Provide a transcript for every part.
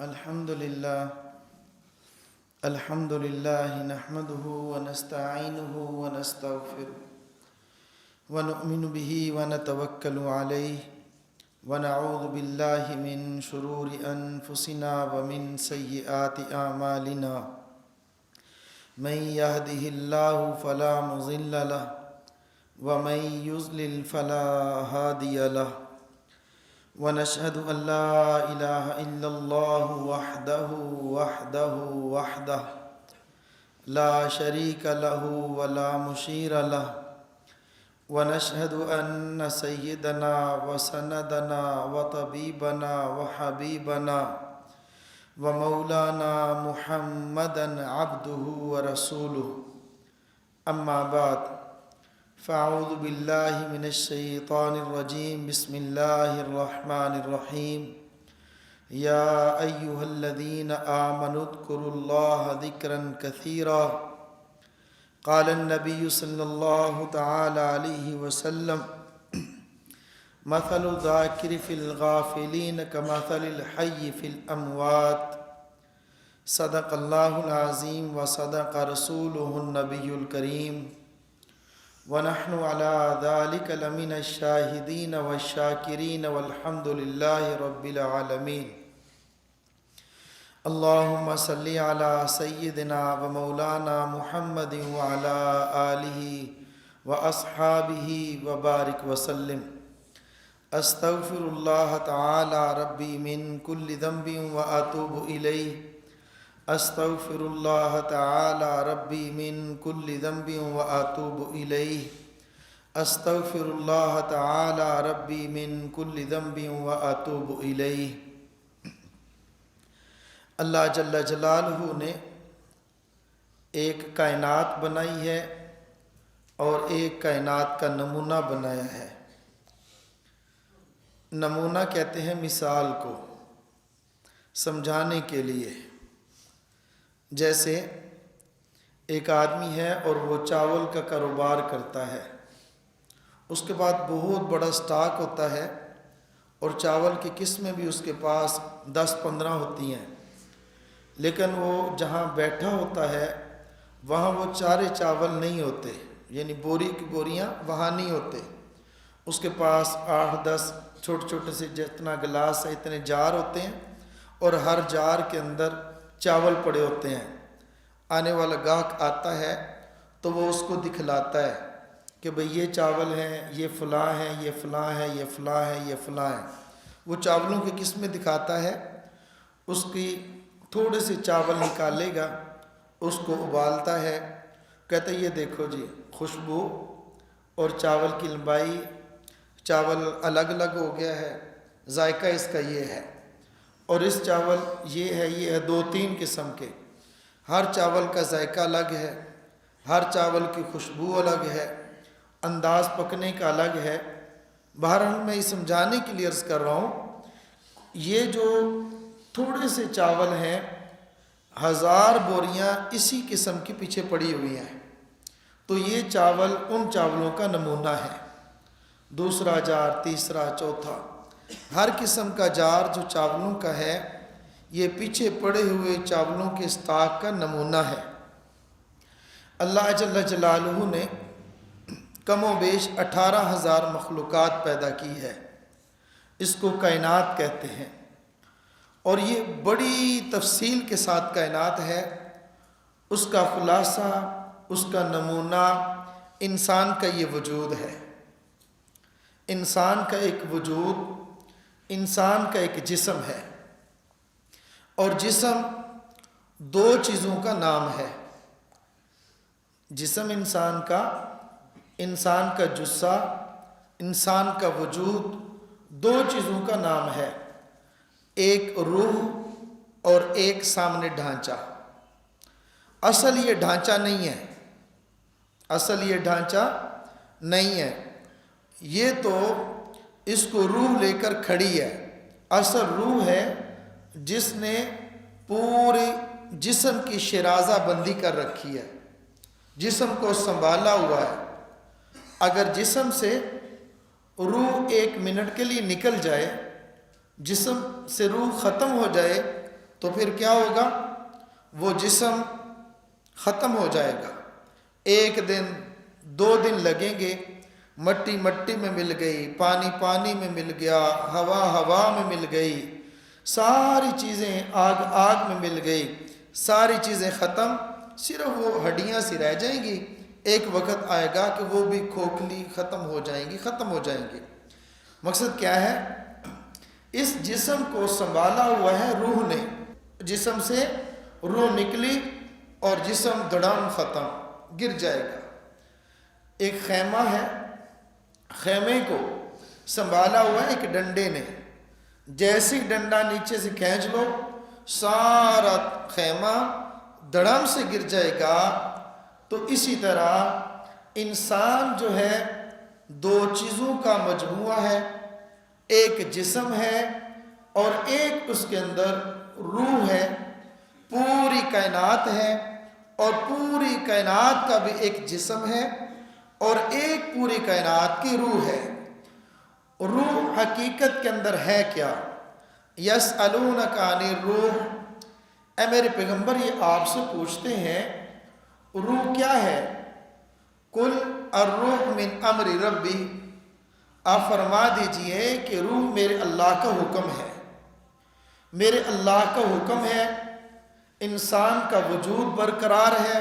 الحمد لله نحمده ونستعينه ونستغفره ونؤمن به ونتوكل عليه ونعوذ بالله من شرور أنفسنا ومن سيئات أعمالنا من يهده الله فلا مضل له ومن يضلل فلا هادي له ونشهد أن لا إله إلا الله وحده لا شريك له ولا مشير له ونشهد أن سيدنا وسندنا وطبيبنا وحبيبنا ومولانا محمدا عبده ورسوله أما بعد فأعوذ بالله من الشيطان الرجيم بسم الله الرحمن الرحيم يا أيها الذين آمنوا اذكروا الله ذكرا كثيرا قال النبي صلى الله تعالى عليه وسلم مثل الذاكر في الغافلين كمثل الحي في الأموات صدق الله العظيم وصدق رسوله النبي الكريم ونحن على ذلك لمن الشاهدين والشاكرين والحمد لله رب العالمين اللهم صل على سيدنا ومولانا محمد وعلى آله وأصحابه وبارك وسلم أستغفر الله تعالى ربي من كل ذنب وأتوب إليه أستغفر الله تعالى ربي من كل ذنب وأتوب إليه أستغفر الله تعالى ربي من كل ذنب وأتوب إليه اللہ جل جلالہ نے ایک کائنات بنائی ہے اور ایک کائنات کا نمونہ بنایا ہے۔ نمونہ کہتے ہیں مثال کو سمجھانے کے لیے۔ جیسے ایک آدمی ہے اور وہ چاول کا کاروبار کرتا ہے، اس کے بعد بہت بڑا سٹاک ہوتا ہے اور چاول کی قسمیں بھی اس کے پاس 10-15 ہوتی ہیں، لیکن وہ جہاں بیٹھا ہوتا ہے وہاں وہ چارے چاول نہیں ہوتے، یعنی بوری کی بوریاں وہاں نہیں ہوتے۔ اس کے پاس 8-10 چھوٹے چھوٹے سے جتنا گلاس ہے اتنے جار ہوتے ہیں اور ہر جار کے اندر چاول پڑے ہوتے ہیں۔ آنے والا گاہک آتا ہے تو وہ اس کو دکھلاتا ہے کہ بھئی یہ چاول ہیں، یہ فلاں ہیں، یہ فلاں ہے، یہ فلاں ہے، یہ فلاں ہے۔ وہ چاولوں کی قسمیں دکھاتا ہے، اس کی تھوڑے سے چاول نکالے گا، اس کو ابالتا ہے، کہتا ہے یہ دیکھو جی خوشبو اور چاول کی لمبائی، چاول الگ الگ ہو گیا ہے، ذائقہ اس کا یہ ہے، اور اس چاول یہ ہے 2-3 قسم کے، ہر چاول کا ذائقہ الگ ہے، ہر چاول کی خوشبو الگ ہے، انداز پکنے کا الگ ہے۔ بہرحال میں یہ سمجھانے کے لیے عرض کر رہا ہوں، یہ جو تھوڑے سے چاول ہیں 1000 بوریاں اسی قسم کی پیچھے پڑی ہوئی ہیں، تو یہ چاول ان چاولوں کا نمونہ ہے۔ دوسرا جار، تیسرا، چوتھا، ہر قسم کا جار جو چاولوں کا ہے یہ پیچھے پڑے ہوئے چاولوں کے اسٹاک کا نمونہ ہے۔ اللہ جل جلالہ نے کم و بیش 18,000 مخلوقات پیدا کی ہے، اس کو کائنات کہتے ہیں، اور یہ بڑی تفصیل کے ساتھ کائنات ہے۔ اس کا خلاصہ، اس کا نمونہ انسان کا یہ وجود ہے۔ انسان کا ایک وجود، انسان کا ایک جسم ہے، اور جسم 2 چیزوں کا نام ہے۔ جسم انسان کا جثہ، انسان کا وجود 2 چیزوں کا نام ہے، ایک روح اور ایک سامنے ڈھانچہ۔ اصل یہ ڈھانچہ نہیں ہے، یہ تو اس کو روح لے کر کھڑی ہے۔ اصل روح ہے جس نے پورے جسم کی شرازہ بندی کر رکھی ہے، جسم کو سنبھالا ہوا ہے۔ اگر جسم سے روح 1 منٹ کے لیے نکل جائے، جسم سے روح ختم ہو جائے تو پھر کیا ہوگا؟ وہ جسم ختم ہو جائے گا. 1 دن 2 دن لگیں گے. مٹی مٹی میں مل گئی، پانی پانی میں مل گیا، ہوا ہوا میں مل گئی، ساری چیزیں آگ آگ میں مل گئی، ساری چیزیں ختم، صرف وہ ہڈیاں سی رہ جائیں گی. ایک وقت آئے گا کہ وہ بھی کھوکھلی ختم ہو جائیں گی، ختم ہو جائیں گی. مقصد کیا ہے؟ اس جسم کو سنبھالا ہوا ہے روح نے. جسم سے روح نکلی اور جسم دڑم ختم، گر جائے گا. ایک خیمہ ہے، خیمے کو سنبھالا ہوا ہے ایک ڈنڈے نے. جیسی ڈنڈا نیچے سے کھینچ لو، سارا خیمہ دڑم سے گر جائے گا. تو اسی طرح انسان جو ہے 2 چیزوں کا مجموعہ ہے. ایک جسم ہے اور ایک اس کے اندر روح ہے. پوری کائنات ہے اور پوری کائنات کا بھی ایک جسم ہے اور ایک پوری کائنات کی روح ہے. روح حقیقت کے اندر ہے کیا؟ یسألونک عن الروح، اے میرے پیغمبر یہ آپ سے پوچھتے ہیں روح کیا ہے؟ قل الروح من امر ربی، آپ فرما دیجئے کہ روح میرے اللہ کا حکم ہے. میرے اللہ کا حکم ہے، انسان کا وجود برقرار ہے،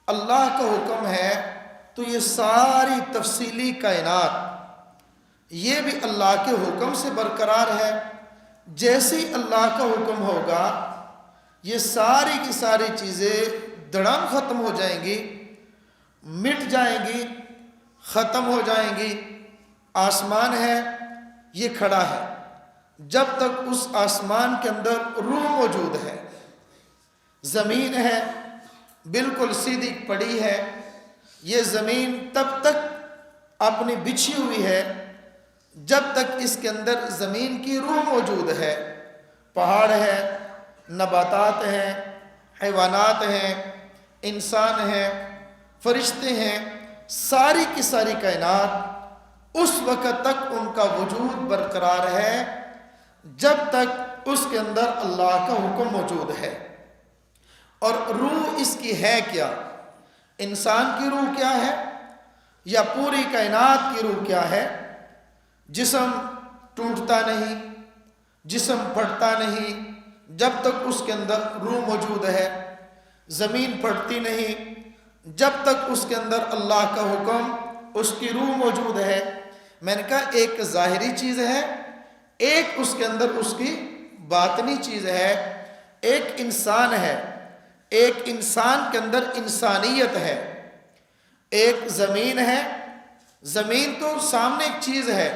اللہ کا حکم ہے. تو یہ ساری تفصیلی کائنات یہ بھی اللہ کے حکم سے برقرار ہے. جیسے ہی اللہ کا حکم ہوگا یہ ساری کی ساری چیزیں دڑم ختم ہو جائیں گی، مٹ جائیں گی، ختم ہو جائیں گی. آسمان ہے، یہ کھڑا ہے جب تک اس آسمان کے اندر روح موجود ہے. زمین ہے، بالکل سیدھی پڑی ہے، یہ زمین تب تک اپنی بچھی ہوئی ہے جب تک اس کے اندر زمین کی روح موجود ہے. پہاڑ ہے، نباتات ہیں، حیوانات ہیں، انسان ہیں، فرشتے ہیں، ساری کی ساری کائنات اس وقت تک ان کا وجود برقرار ہے جب تک اس کے اندر اللہ کا حکم موجود ہے. اور روح اس کی ہے کیا؟ انسان کی روح کیا ہے یا پوری کائنات کی روح کیا ہے؟ جسم ٹوٹتا نہیں، جسم پھٹتا نہیں جب تک اس کے اندر روح موجود ہے. زمین پھٹتی نہیں جب تک اس کے اندر اللہ کا حکم، اس کی روح موجود ہے. میں نے کہا ایک ظاہری چیز ہے، ایک اس کے اندر اس کی باطنی چیز ہے. ایک انسان ہے، ایک انسان کے اندر انسانیت ہے. ایک زمین ہے، زمین تو سامنے ایک چیز ہے،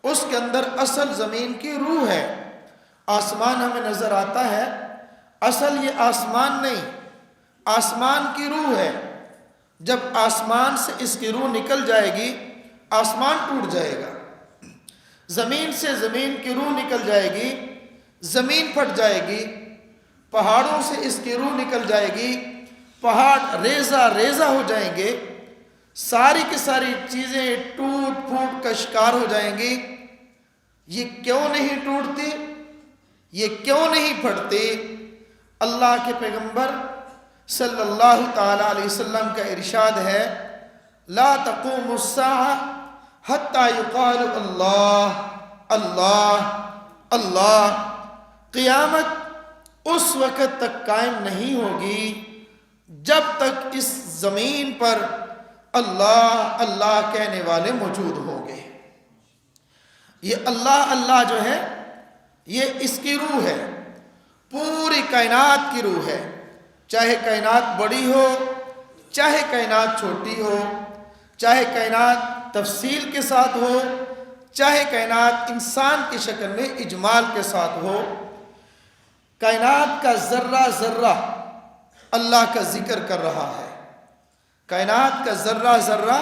اس کے اندر اصل زمین کی روح ہے. آسمان ہمیں نظر آتا ہے، اصل یہ آسمان نہیں، آسمان کی روح ہے. جب آسمان سے اس کی روح نکل جائے گی آسمان ٹوٹ جائے گا. زمین سے زمین کی روح نکل جائے گی، زمین پھٹ جائے گی. پہاڑوں سے اس کی روح نکل جائے گی، پہاڑ ریزہ ریزہ ہو جائیں گے. ساری کی ساری چیزیں ٹوٹ پھوٹ کا شکار ہو جائیں گی. یہ کیوں نہیں ٹوٹتی؟ یہ کیوں نہیں پھٹتی؟ اللہ کے پیغمبر صلی اللہ تعالی علیہ وسلم کا ارشاد ہے لا تقوم الساعة حتى يقال اللہ اللہ اللہ. قیامت اس وقت تک قائم نہیں ہوگی جب تک اس زمین پر اللہ اللہ کہنے والے موجود ہوں گے. یہ اللہ اللہ جو ہے یہ اس کی روح ہے، پوری کائنات کی روح ہے. چاہے کائنات بڑی ہو، چاہے کائنات چھوٹی ہو، چاہے کائنات تفصیل کے ساتھ ہو، چاہے کائنات انسان کی شکل میں اجمال کے ساتھ ہو. کائنات کا ذرہ ذرہ اللہ کا ذکر کر رہا ہے. کائنات کا ذرہ ذرہ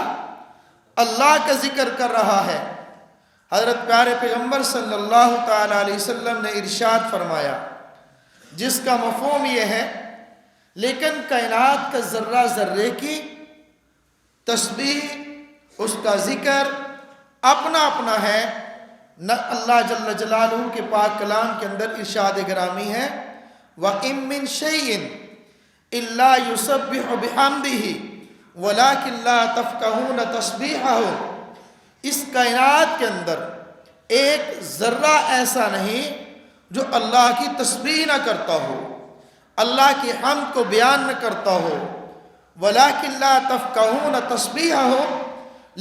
اللہ کا ذکر کر رہا ہے. حضرت پیارے پیغمبر صلی اللہ تعالی علیہ وسلم نے ارشاد فرمایا جس کا مفہوم یہ ہے لیکن کائنات کا ذرہ ذرے کی تسبیح، اس کا ذکر اپنا اپنا ہے. نہ اللہ جل جلالہ کے پاک کلام کے اندر ارشاد گرامی ہے وَإِن مِّن شَيْءٍ إِلَّا يُسَبِّحُ بِحَمْدِهِ وَلَكِن لَّا تَفْقَهُونَ تَسْبِيحَهُ، اس کائنات کے اندر ایک ذرہ ایسا نہیں جو اللہ کی تسبیح نہ کرتا ہو، اللہ کی حمد کو بیان نہ کرتا ہو، وَلَكِن لَّا تَفْقَهُونَ تَسْبِيحَهُ،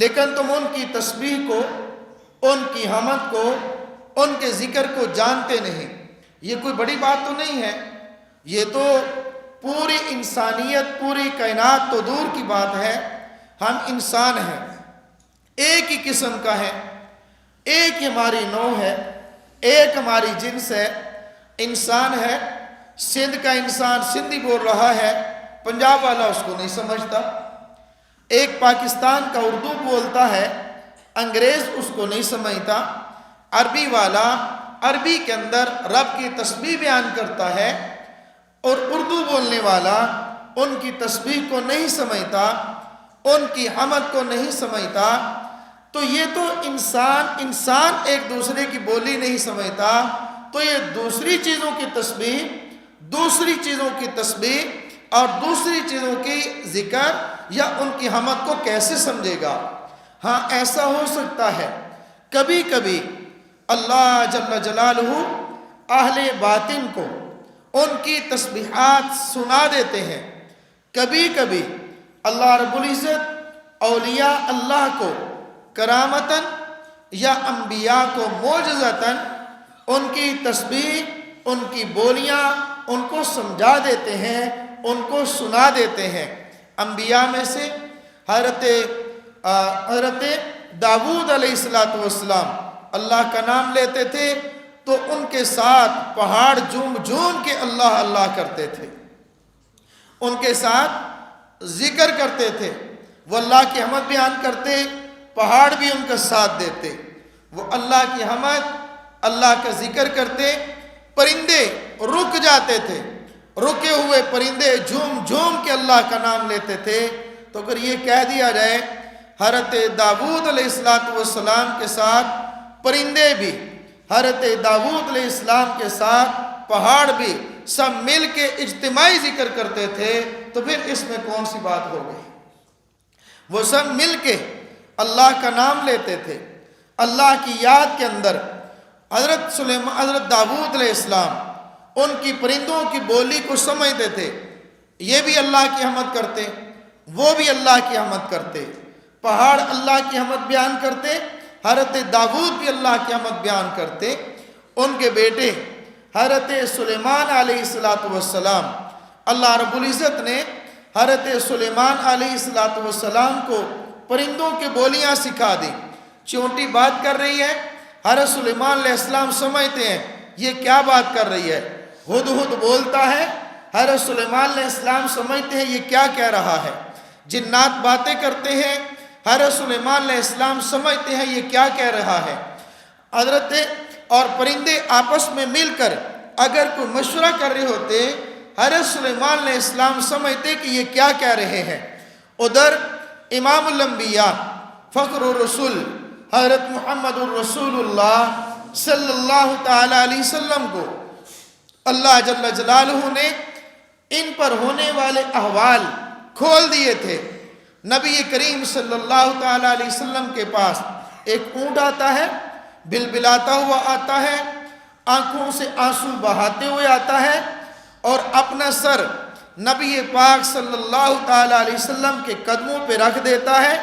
لیکن تم ان کی تسبیح کو، ان کی حمد کو، ان کے ذکر کو جانتے نہیں۔ یہ کوئی بڑی بات تو نہیں ہے، یہ تو پوری انسانیت، پوری کائنات تو دور کی بات ہے، ہم انسان ہیں، ایک ہی قسم کا ہے، ایک ہی ہماری نوع ہے، ایک ہماری جنس ہے، انسان ہے۔ سندھ کا انسان سندھی بول رہا ہے، پنجاب والا اس کو نہیں سمجھتا، ایک پاکستان کا اردو بولتا ہے، انگریز اس کو نہیں سمجھتا، عربی والا عربی کے اندر رب کی تسبیح بیان کرتا ہے اور اردو بولنے والا ان کی تسبیح کو نہیں سمجھتا، ان کی حمد کو نہیں سمجھتا۔ تو یہ تو انسان ایک دوسرے کی بولی نہیں سمجھتا، تو یہ دوسری چیزوں کی تسبیح، دوسری چیزوں کی تسبیح اور دوسری چیزوں کی ذکر یا ان کی حمد کو کیسے سمجھے گا؟ ہاں ایسا ہو سکتا ہے کبھی کبھی اللہ جل جلالہ اہل باطن کو ان کی تسبیحات سنا دیتے ہیں، کبھی کبھی اللہ رب العزت اولیاء اللہ کو کرامتاً یا انبیاء کو معجزتاً ان کی تسبیح، ان کی بولیاں ان کو سمجھا دیتے ہیں، ان کو سنا دیتے ہیں۔ انبیاء میں سے حضرت داؤد علیہ السلام اللہ کا نام لیتے تھے تو ان کے ساتھ پہاڑ جھوم جھوم کے اللہ اللہ کرتے تھے، ان کے ساتھ ذکر کرتے تھے، وہ اللہ کی حمد بیان کرتے، پہاڑ بھی ان کا ساتھ دیتے، وہ اللہ کی حمد، اللہ کا ذکر کرتے، پرندے رک جاتے تھے، رکے ہوئے پرندے جھوم جھوم کے اللہ کا نام لیتے تھے۔ تو اگر یہ کہہ دیا جائے حضرت داؤد علیہ السلام کے ساتھ پرندے بھی، حضرت داؤد علیہ السلام کے ساتھ پہاڑ بھی سب مل کے اجتماعی ذکر کرتے تھے، تو پھر اس میں کون سی بات ہو گئی؟ وہ سب مل کے اللہ کا نام لیتے تھے، اللہ کی یاد کے اندر حضرت داؤد علیہ السلام ان کی پرندوں کی بولی کو سمجھتے تھے، یہ بھی اللہ کی حمد کرتے، وہ بھی اللہ کی حمد کرتے، پہاڑ اللہ کی حمد بیان کرتے، حضرت داؤد بھی اللہ کی حمد بیان کرتے۔ ان کے بیٹے حضرت سلیمان علیہ السلام، اللہ رب العزت نے حضرت سلیمان علیہ السلام کو پرندوں کی بولیاں سکھا دی۔ چونٹی بات کر رہی ہے، حضرت سلیمان علیہ السلام سمجھتے ہیں یہ کیا بات کر رہی ہے، ہدہد بولتا ہے، حضرت سلیمان علیہ السلام سمجھتے ہیں یہ کیا کہہ رہا ہے، جنات باتیں کرتے ہیں، حضرت سلیمان علیہ السلام سمجھتے ہیں یہ کیا کہہ رہا ہے۔ حضرت اور پرندے آپس میں مل کر اگر کوئی مشورہ کر رہے ہوتے، حضرت سلیمان علیہ السلام سمجھتے کہ یہ کیا کہہ رہے ہیں۔ ادھر امام الانبیاء فخر الرسول حضرت محمد الرسول اللہ صلی اللہ تعالی علیہ وسلم کو اللہ جل جلالہ نے ان پر ہونے والے احوال کھول دیے تھے۔ نبی کریم صلی اللہ تعالی علیہ وسلم کے پاس ایک اونٹ آتا ہے، بلبلاتا ہوا آتا ہے، آنکھوں سے آنسو بہاتے ہوئے آتا ہے اور اپنا سر نبی پاک صلی اللہ تعالی علیہ وسلم کے قدموں پہ رکھ دیتا ہے۔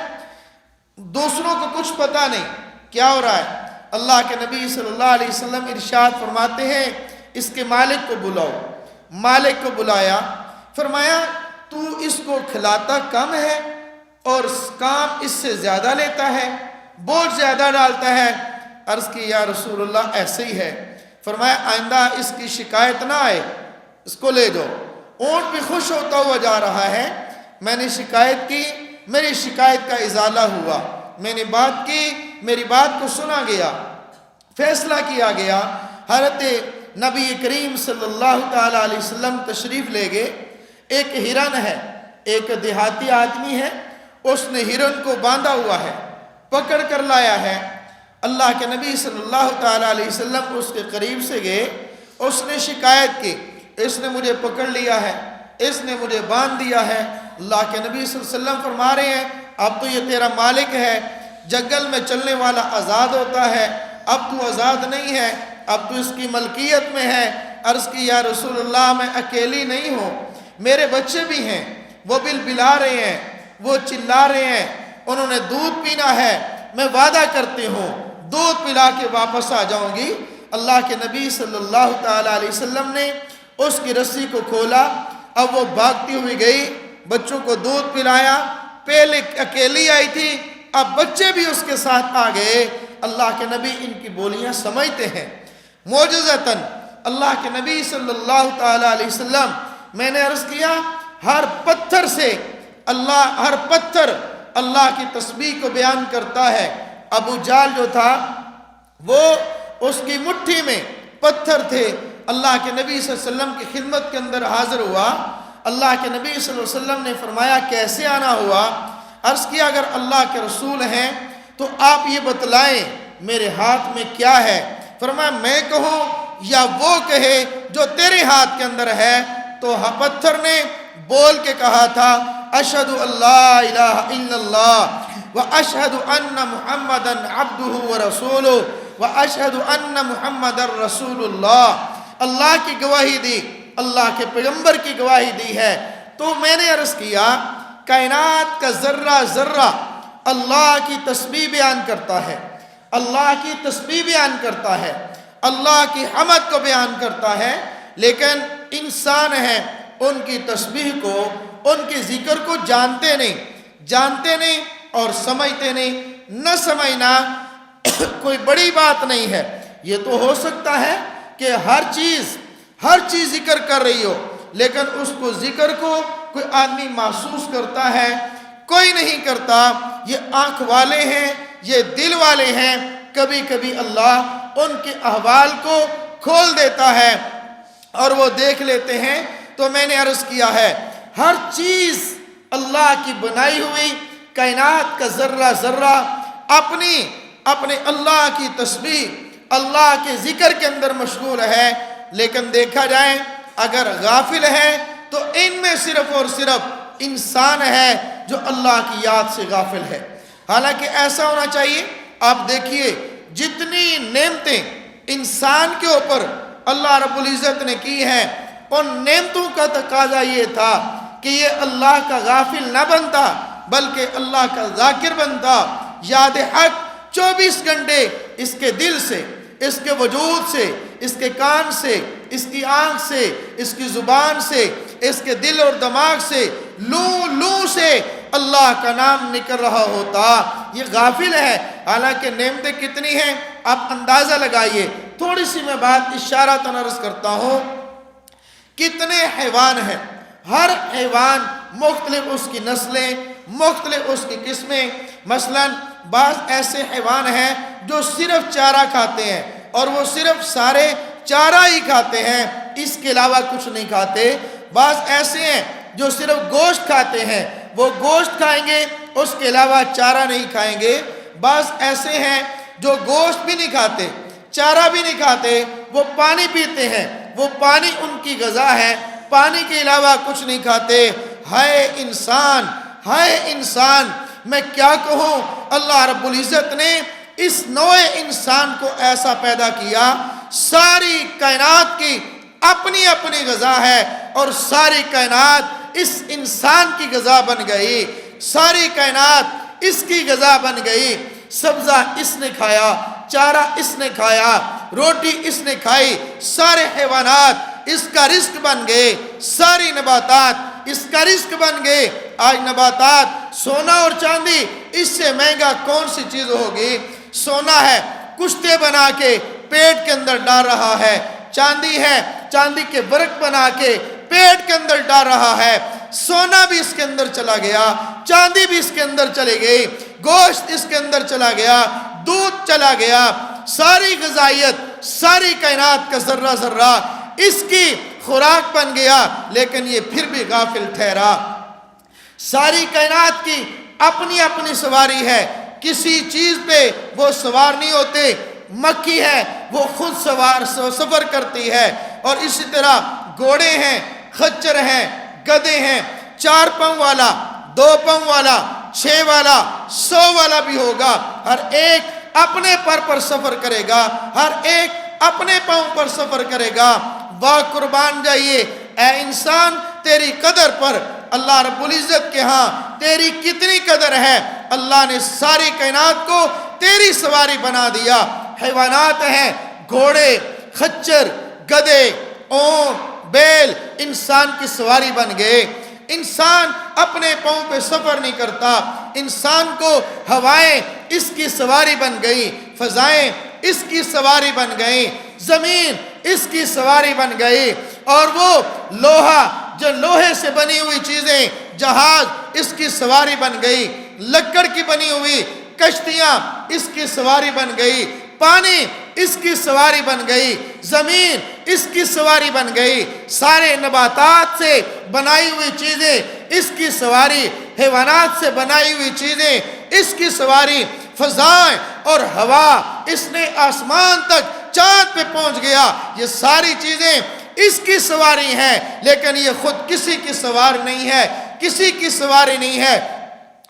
دوسروں کو کچھ پتہ نہیں کیا ہو رہا ہے۔ اللہ کے نبی صلی اللہ علیہ وسلم ارشاد فرماتے ہیں اس کے مالک کو بلاؤ۔ مالک کو بلایا، فرمایا تو اس کو کھلاتا کم ہے اور کام اس سے زیادہ لیتا ہے، بوجھ زیادہ ڈالتا ہے۔ عرض کی یا رسول اللہ ایسے ہی ہے۔ فرمایا آئندہ اس کی شکایت نہ آئے، اس کو لے جاؤ۔ اونٹ بھی خوش ہوتا ہوا جا رہا ہے، میں نے شکایت کی، میری شکایت کا ازالہ ہوا، میں نے بات کی، میری بات کو سنا گیا، فیصلہ کیا گیا۔ حضرت نبی کریم صلی اللہ تعالی علیہ وسلم تشریف لے گئے۔ ایک ہرن ہے، ایک دیہاتی آدمی ہے، اس نے ہرن کو باندھا ہوا ہے، پکڑ کر لایا ہے۔ اللہ کے نبی صلی اللہ تعالیٰ علیہ وسلم اس کے قریب سے گئے، اس نے شکایت کی، اس نے مجھے پکڑ لیا ہے، اس نے مجھے باندھ دیا ہے۔ اللہ کے نبی صلی اللہ علیہ وسلم فرما رہے ہیں اب تو یہ تیرا مالک ہے، جنگل میں چلنے والا آزاد ہوتا ہے، اب تو آزاد نہیں ہے، اب تو اس کی ملکیت میں ہے۔ عرض کی یا رسول اللہ میں اکیلی نہیں ہوں، میرے بچے بھی ہیں، وہ بلا رہے ہیں، وہ چلا رہے ہیں، انہوں نے دودھ پینا ہے، میں وعدہ کرتی ہوں دودھ پلا کے واپس آ جاؤں گی۔ اللہ کے نبی صلی اللہ تعالیٰ علیہ وسلم نے اس کی رسی کو کھولا، اب وہ بھاگتی ہوئی گئی، بچوں کو دودھ پلایا، پہلے اکیلی آئی تھی، اب بچے بھی اس کے ساتھ آ گئے۔ اللہ کے نبی ان کی بولیاں سمجھتے ہیں۔ معجزتاً اللہ کے نبی صلی اللہ تعالیٰ علیہ وسلم، میں نے عرض کیا ہر پتھر اللہ کی تسبیح کو بیان کرتا ہے۔ ابو جال جو تھا وہ اس کی مٹھی میں پتھر تھے، اللہ کے نبی صلی اللہ علیہ وسلم کی خدمت کے اندر حاضر ہوا۔ اللہ کے نبی صلی اللہ علیہ وسلم نے فرمایا کیسے آنا ہوا؟ عرض کیا اگر اللہ کے رسول ہیں تو آپ یہ بتلائیں میرے ہاتھ میں کیا ہے؟ فرمایا میں کہوں یا وہ کہے جو تیرے ہاتھ کے اندر ہے؟ تو پتھر نے بول کے کہا تھا اشہد اللہ الہ الا اللہ واشہد ان محمدا عبدہ ورسولہ واشہد ان محمد رسول اللہ۔ اللہ کی گواہی دی، اللہ کے پیغمبر کی گواہی دی ہے۔ تو میں نے عرض کیا کائنات کا ذرہ ذرہ اللہ کی تسبیح بیان کرتا ہے، اللہ کی تسبیح بیان کرتا ہے، اللہ کی حمد کو بیان کرتا ہے، لیکن انسان ہیں ان کی تسبیح کو، ان کے ذکر کو جانتے نہیں اور سمجھتے نہیں۔ نہ سمجھنا کوئی بڑی بات نہیں ہے، یہ تو ہو سکتا ہے کہ ہر چیز ذکر کر رہی ہو، لیکن اس کو ذکر کو کوئی آدمی محسوس کرتا ہے، کوئی نہیں کرتا۔ یہ آنکھ والے ہیں، یہ دل والے ہیں، کبھی کبھی اللہ ان کے احوال کو کھول دیتا ہے اور وہ دیکھ لیتے ہیں۔ تو میں نے عرض کیا ہے ہر چیز اللہ کی بنائی ہوئی کائنات کا ذرہ ذرہ اپنے اللہ کی تسبیح، اللہ کے ذکر کے اندر مشغول ہے، لیکن دیکھا جائے اگر غافل ہے تو ان میں صرف اور صرف انسان ہے جو اللہ کی یاد سے غافل ہے۔ حالانکہ ایسا ہونا چاہیے۔ آپ دیکھیے جتنی نعمتیں انسان کے اوپر اللہ رب العزت نے کی ہیں، ان نعمتوں کا تقاضا یہ تھا کہ یہ اللہ کا غافل نہ بنتا بلکہ اللہ کا ذاکر بنتا۔ یاد حق 24 گھنٹے اس کے دل سے، اس کے وجود سے، اس کے کان سے، اس کی آنکھ سے، اس کی زبان سے، اس کے دل اور دماغ سے، لو سے اللہ کا نام نکل رہا ہوتا۔ یہ غافل ہے۔ حالانکہ نعمتیں کتنی ہیں آپ اندازہ لگائیے۔ تھوڑی سی میں بات اشارتاً عرض کرتا ہوں، کتنے حیوان ہیں، ہر حیوان مختلف اس کی نسلیں، مختلف اس کی قسمیں۔ مثلاً بعض ایسے حیوان ہیں جو صرف چارہ کھاتے ہیں اور وہ صرف سارے چارہ ہی کھاتے ہیں، اس کے علاوہ کچھ نہیں کھاتے۔ بعض ایسے ہیں جو صرف گوشت کھاتے ہیں، وہ گوشت کھائیں گے، اس کے علاوہ چارہ نہیں کھائیں گے۔ بعض ایسے ہیں جو گوشت بھی نہیں کھاتے، چارہ بھی نہیں کھاتے، وہ پانی پیتے ہیں، وہ پانی ان کی غذا ہے، پانی کے علاوہ کچھ نہیں کھاتے۔ ہائے انسان، میں کیا کہوں، اللہ رب العزت نے اس نوع انسان کو ایسا پیدا کیا، ساری کائنات کی اپنی اپنی غذا ہے اور ساری کائنات اس انسان کی غذا بن گئی، ساری کائنات اس کی غذا بن گئی۔ سبزہ اس نے کھایا، چارہ اس نے کھایا، روٹی اس نے کھائی، سارے حیوانات اس کا رزق بن گئے، ساری نباتات اس کا رزق بن گئے۔ آج نباتات، سونا اور چاندی، اس سے مہنگا کون سی چیز ہوگی؟ سونا ہے کشتے بنا کے پیٹ کے اندر ڈال رہا ہے، چاندی ہے چاندی کے برق بنا کے پیٹ کے اندر ڈال رہا ہے۔ سونا بھی اس کے اندر چلا گیا، چاندی بھی اس کے اندر چلی گئی، گوشت اس کے اندر چلا گیا، دودھ چلا گیا، ساری غذائیت، ساری کائنات کا ذرہ ذرہ اس کی خوراک بن گیا، لیکن یہ پھر بھی غافل ٹھہرا۔ ساری کائنات کی اپنی اپنی سواری ہے، کسی چیز پہ وہ سوار نہیں ہوتے، مکی ہے وہ خود سفر کرتی ہے۔ اور اسی طرح گھوڑے ہیں، خچر ہیں، گدھے ہیں، 4 پاؤں والا، 2 پاؤں والا، 6 والا، 100 والا بھی ہوگا، ہر ایک اپنے پر سفر کرے گا، ہر ایک اپنے پاؤں پر سفر کرے گا۔ واہ قربان جائیے اے انسان، تیری قدر پر اللہ رب العزت کے ہاں تیری کتنی قدر ہے۔ اللہ نے ساری کائنات کو تیری سواری بنا دیا۔ حیوانات ہیں، گھوڑے، خچر، گدھے، اونٹ، بیل انسان کی سواری بن گئے۔ انسان اپنے پاؤں پہ سفر نہیں کرتا، انسان کو ہوائیں اس کی سواری بن گئی، فضائیں اس کی سواری بن گئی، زمین اس کی سواری بن گئی، اور وہ لوہا، جو لوہے سے بنی ہوئی چیزیں، جہاز اس کی سواری بن گئی، لکڑ کی بنی ہوئی کشتیاں اس کی سواری بن گئی، پانی اس کی سواری بن گئی، زمین اس کی سواری بن گئی، سارے نباتات سے بنائی ہوئی چیزیں اس کی سواری، حیوانات سے بنائی ہوئی چیزیں اس کی سواری، فضائیں اور ہوا، اس نے آسمان تک چاند پہ پہنچ گیا، یہ ساری چیزیں اس کی سواری ہیں، لیکن یہ خود کسی کی سوار نہیں ہے، کسی کی سواری نہیں ہے۔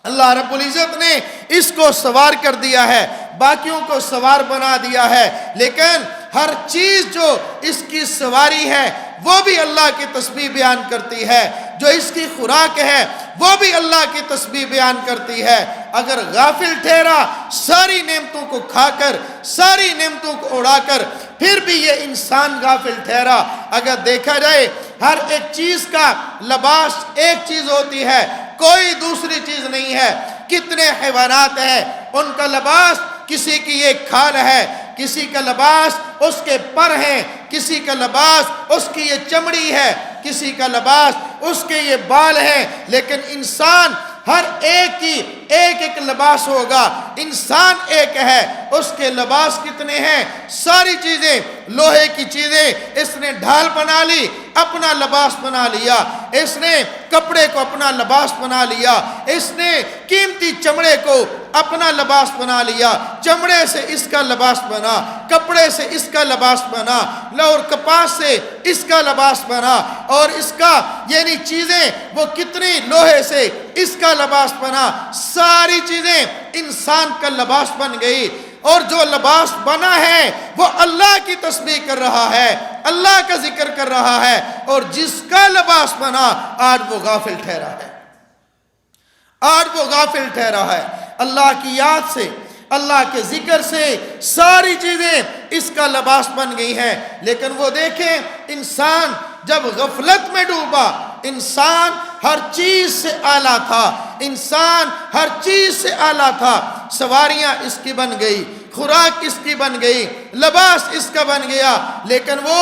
اللہ رب العزت نے اس کو سوار کر دیا ہے، باقیوں کو سوار بنا دیا ہے، لیکن ہر چیز جو اس کی سواری ہے وہ بھی اللہ کی تسبیح بیان کرتی ہے، جو اس کی خوراک ہے وہ بھی اللہ کی تسبیح بیان کرتی ہے۔ اگر غافل ٹھہرا ساری نعمتوں کو کھا کر، ساری نعمتوں کو اڑا کر، پھر بھی یہ انسان غافل ٹھہرا۔ اگر دیکھا جائے ہر ایک چیز کا لباس ایک چیز ہوتی ہے، کوئی دوسری چیز نہیں ہے۔ کتنے حیوانات ہیں، ان کا لباس کسی کی ایک کھال ہے، کسی کا لباس اس کے پر ہیں، کسی کا لباس اس کی یہ چمڑی ہے، کسی کا لباس اس کے یہ بال ہیں، لیکن انسان ہر ایک کی ایک ایک لباس ہوگا۔ انسان ایک ہے، اس کے لباس کتنے ہیں؟ ساری چیزیں لوہے کی چیزیں اس نے ڈھال بنا لی، اپنا لباس بنا لیا، اس نے کپڑے کو اپنا لباس بنا لیا، اس نے قیمتی چمڑے کو اپنا لباس بنا لیا، چمڑے سے اس کا لباس بنا، کپڑے سے اس کا لباس بنا، اور کپاس سے اس کا لباس بنا، اور اس کا یعنی چیزیں وہ کتنی لوہے سے اس کا لباس بنا، ساری چیزیں انسان کا لباس بن گئی۔ اور جو لباس بنا ہے وہ اللہ کی تسبیح کر رہا ہے، اللہ کا ذکر کر رہا ہے، اور جس کا لباس بنا آج وہ غافل ٹھہرا ہے، آج وہ غافل ٹھہرا ہے۔ اللہ کی یاد سے، اللہ کے ذکر سے ساری چیزیں اس کا لباس بن گئی ہیں، لیکن وہ دیکھیں انسان جب غفلت میں ڈوبا، انسان ہر چیز سے اعلیٰ تھا، انسان ہر چیز سے اعلیٰ تھا، سواریاں اس کی بن گئی، خوراک اس کی بن گئی، لباس اس کا بن گیا، لیکن وہ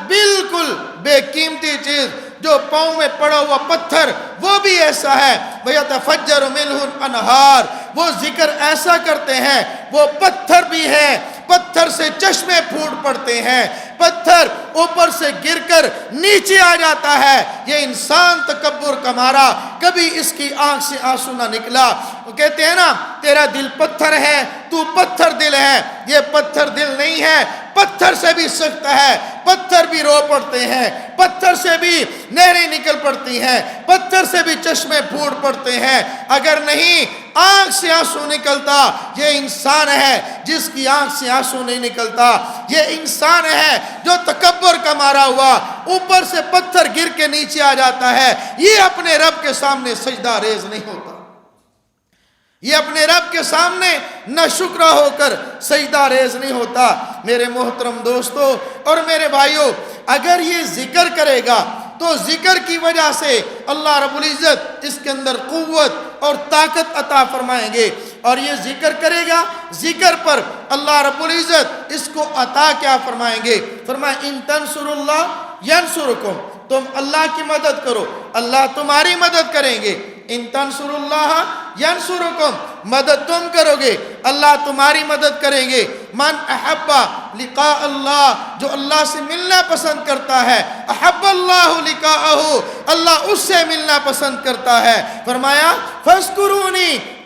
بالکل بے قیمتی چیز جو پاؤں میں پڑا ہوا پتھر وہ بھی ایسا ہے۔ وَيَتَفَجَّرُ مِنْهُ الْأَنْهَارُ، وہ ذکر ایسا کرتے ہیں، وہ پتھر بھی ہے، پتھر سے چشمے پھوٹ پڑتے ہیں، پتھر اوپر سے گر کر نیچے آ جاتا ہے۔ یہ انسان تکبر کا مارا کبھی اس کی آنکھ سے آنسو نہ نکلا۔ وہ کہتے ہیں نا تیرا دل پتھر ہے، تو پتھر دل ہے، یہ پتھر دل نہیں ہے، پتھر سے بھی سخت ہے، پتھر بھی رو پڑتے ہیں، پتھر سے بھی نہریں نکل پڑتی ہیں، پتھر سے بھی چشمے پھوٹ پڑتے ہیں۔ اگر نہیں آنکھ سے آنسو نکلتا، یہ انسان ہے جس کی آنکھ سے آنسو نہیں نکلتا، یہ انسان ہے جو تکبر کا مارا ہوا اوپر سے پتھر گر کے نیچے آ جاتا ہے، یہ اپنے رب کے سامنے سجدہ ریز نہیں ہوتا، یہ اپنے رب کے سامنے نہ شکرہ ہو کر سجدہ ریز نہیں ہوتا۔ میرے محترم دوستو اور میرے بھائیوں، اگر یہ ذکر کرے گا تو ذکر کی وجہ سے اللہ رب العزت اس کے اندر قوت اور طاقت عطا فرمائیں گے، اور یہ ذکر کرے گا، ذکر پر اللہ رب العزت اس کو عطا کیا فرمائیں گے؟ فرمائیں ان تنصروا اللہ ینصرکم، تم اللہ کی مدد کرو اللہ تمہاری مدد کریں گے۔ ان تنصروا اللہ ینصرکم، مدد تم کرو گے اللہ تمہاری مدد کریں گے۔ من احب لقاء اللہ، جو اللہ سے ملنا پسند کرتا ہے، احب اللہ لقاءہ، اللہ اس سے ملنا پسند کرتا ہے۔ فرمایا فاذکرونی